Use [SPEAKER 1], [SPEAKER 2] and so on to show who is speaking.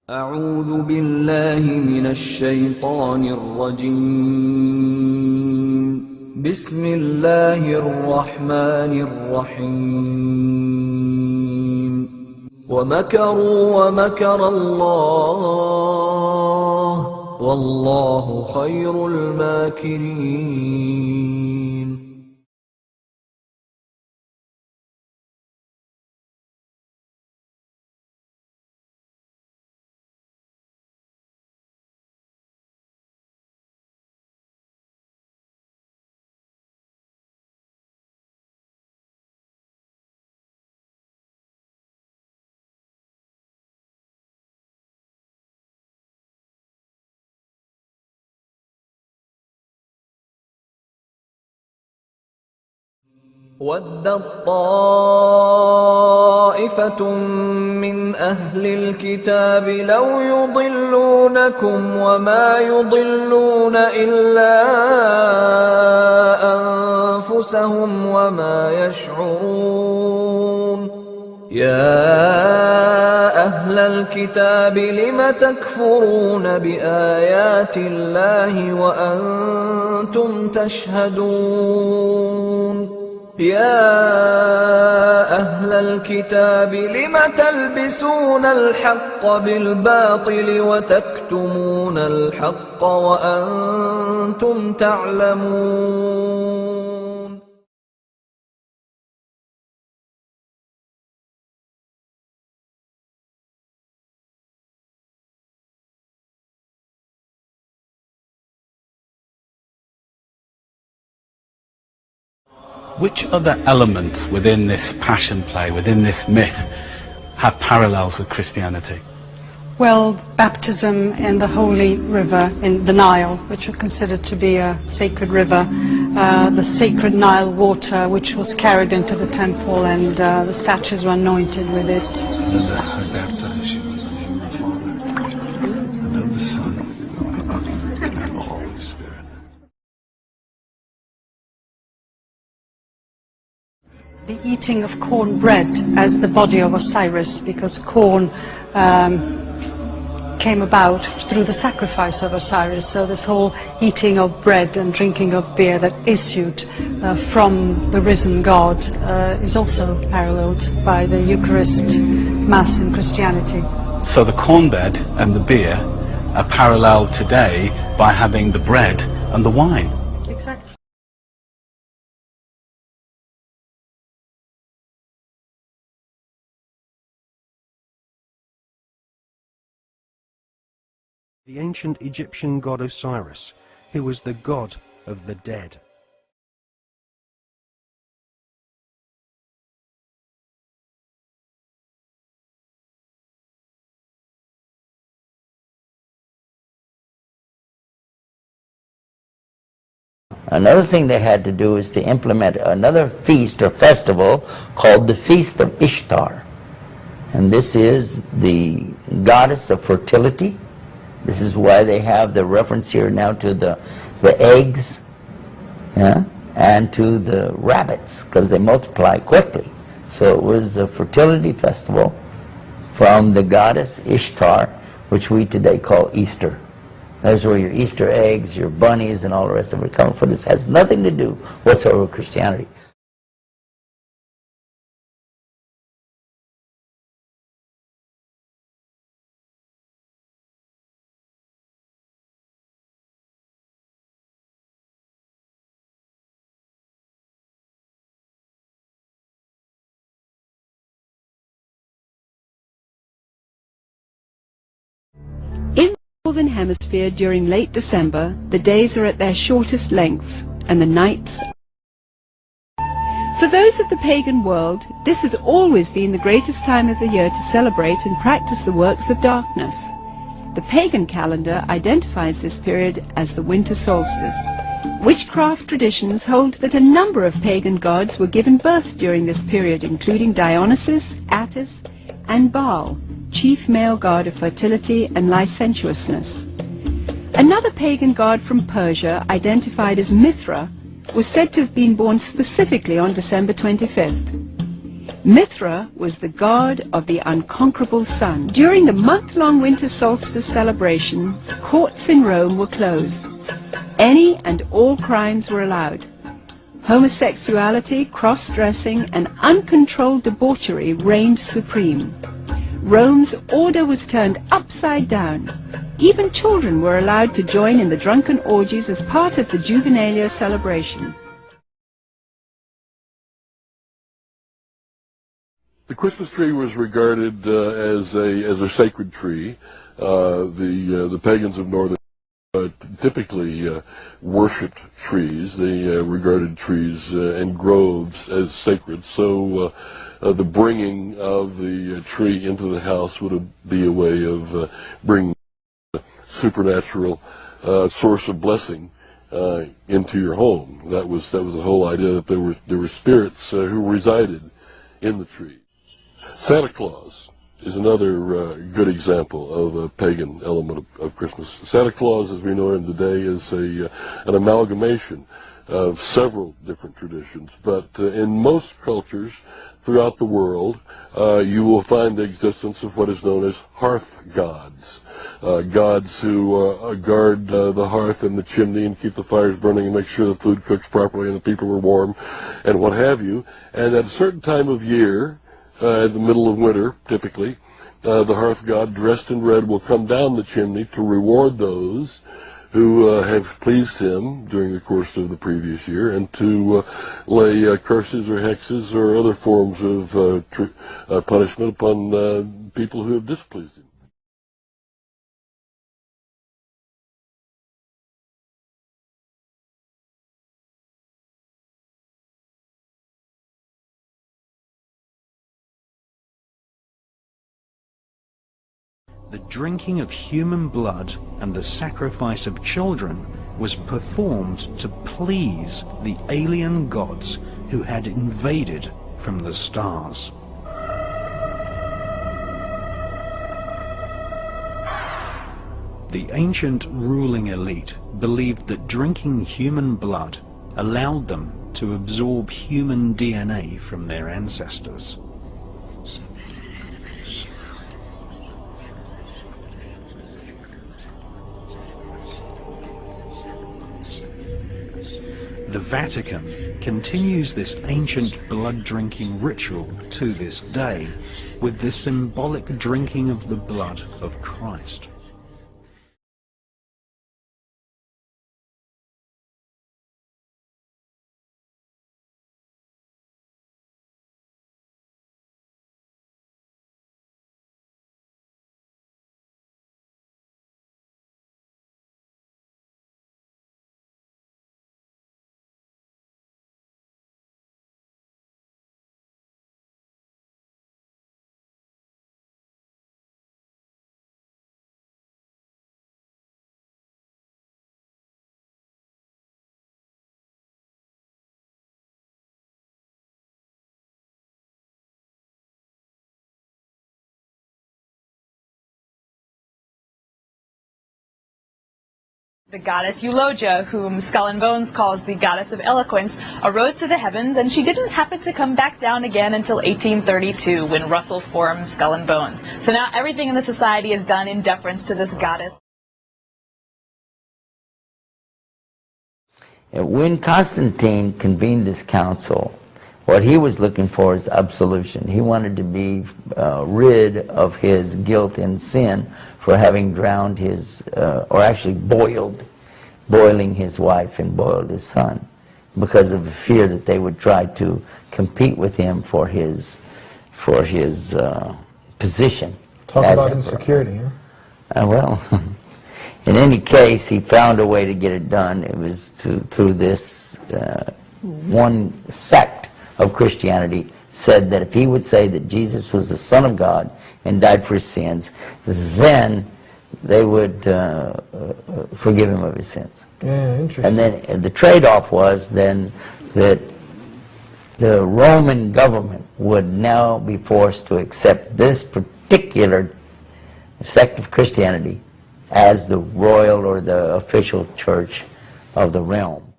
[SPEAKER 1] أعوذ بالله من الشيطان الرجيم. بسم الله الرحمن الرحيم. ومكروا ومكر الله والله خير الماكرين. وَدَّت طَّائِفَةٌ مِّنْ أَهْلِ الْكِتَابِ لَوْ يُضِلُّونَكُمْ وَمَا يُضِلُّونَ إِلَّا أَنفُسَهُمْ وَمَا يَشْعُرُونَ. يَا أَهْلَ الْكِتَابِ لِمَ تَكْفُرُونَ بِآيَاتِ اللَّهِ وَأَنْتُمْ تَشْهَدُونَ. يا أهل الكتاب لم تلبسون الحق بالباطل وتكتمون الحق وأنتم تعلمون.
[SPEAKER 2] Which other elements within this passion play, within this myth, have parallels with Christianity?
[SPEAKER 3] Well, baptism in the holy river in the Nile, which we consider to be a sacred river, the sacred Nile water, which was carried into the temple, and the statues were anointed with it.
[SPEAKER 4] And I baptize you in the name of the Father, and of the Son, and of the Holy Spirit.
[SPEAKER 3] The eating of corn bread as the body of Osiris, because corn came about through the sacrifice of Osiris. So this whole eating of bread and drinking of beer that issued from the risen God is also paralleled by the Eucharist Mass in Christianity.
[SPEAKER 2] So the corn bed and the beer are paralleled today by having the bread and the wine.
[SPEAKER 3] Exactly.
[SPEAKER 5] The ancient Egyptian god Osiris, who was the god of the dead.
[SPEAKER 6] Another thing they had to do is to implement another feast or festival called the Feast of Ishtar. And this is the goddess of fertility. This is why they have the reference here now to the eggs, yeah, and to the rabbits, because they multiply quickly. So it was a fertility festival from the goddess Ishtar, which we today call Easter. That's where your Easter eggs, your bunnies, and all the rest of it come from. This has nothing to do whatsoever with Christianity.
[SPEAKER 7] In the Northern Hemisphere during late December, the days are at their shortest lengths and the nights. For those of the pagan world, this has always been the greatest time of the year to celebrate and practice the works of darkness. The pagan calendar identifies this period as the winter solstice. Witchcraft traditions hold that a number of pagan gods were given birth during this period, including Dionysus, Attis, and Baal, chief male god of fertility and licentiousness. Another pagan god from Persia, identified as Mithra, was said to have been born specifically on December 25th. Mithra was the god of the unconquerable sun. During the month-long winter solstice celebration, courts in Rome were closed. Any and all crimes were allowed. Homosexuality, cross-dressing, and uncontrolled debauchery reigned supreme. Rome's order was turned upside down. Even children were allowed to join in the drunken orgies as part of the Juvenalia celebration.
[SPEAKER 8] The Christmas tree was regarded as a sacred tree. The pagans of northern typically worshipped trees. They regarded trees and groves as sacred. So the bringing of the tree into the house would be a way of bringing a supernatural source of blessing into your home. That was the whole idea, that there were spirits who resided in the tree. Santa Claus is another good example of a pagan element of Christmas. Santa Claus, as we know him today, is an amalgamation of several different traditions, but in most cultures throughout the world, you will find the existence of what is known as hearth gods. Gods who guard the hearth and the chimney and keep the fires burning and make sure the food cooks properly and the people are warm and what have you. And at a certain time of year, in the middle of winter, typically, the hearth god dressed in red will come down the chimney to reward those who have pleased him during the course of the previous year, and to lay curses or hexes or other forms of punishment upon people who have displeased him.
[SPEAKER 5] The drinking of human blood and the sacrifice of children was performed to please the alien gods who had invaded from the stars. The ancient ruling elite believed that drinking human blood allowed them to absorb human DNA from their ancestors. The Vatican continues this ancient blood-drinking ritual to this day with the symbolic drinking of the blood of Christ.
[SPEAKER 9] The goddess Eulogia, whom Skull and Bones calls the goddess of eloquence, arose to the heavens, and she didn't happen to come back down again until 1832, when Russell formed Skull and Bones. So now everything in the society is done in deference to this goddess.
[SPEAKER 6] When Constantine convened this council, what he was looking for is absolution. He wanted to be rid of his guilt and sin for having drowned his, or actually boiling his wife and boiled his son, because of the fear that they would try to compete with him for his position.
[SPEAKER 10] Talk about insecurity, huh?
[SPEAKER 6] Well, in any case, he found a way to get it done. It was through this one sect of Christianity said that if he would say that Jesus was the Son of God and died for his sins, then they would forgive him of his sins.
[SPEAKER 10] Yeah, interesting.
[SPEAKER 6] And then the trade-off was then that the Roman government would now be forced to accept this particular sect of Christianity as the royal or the official church of the realm.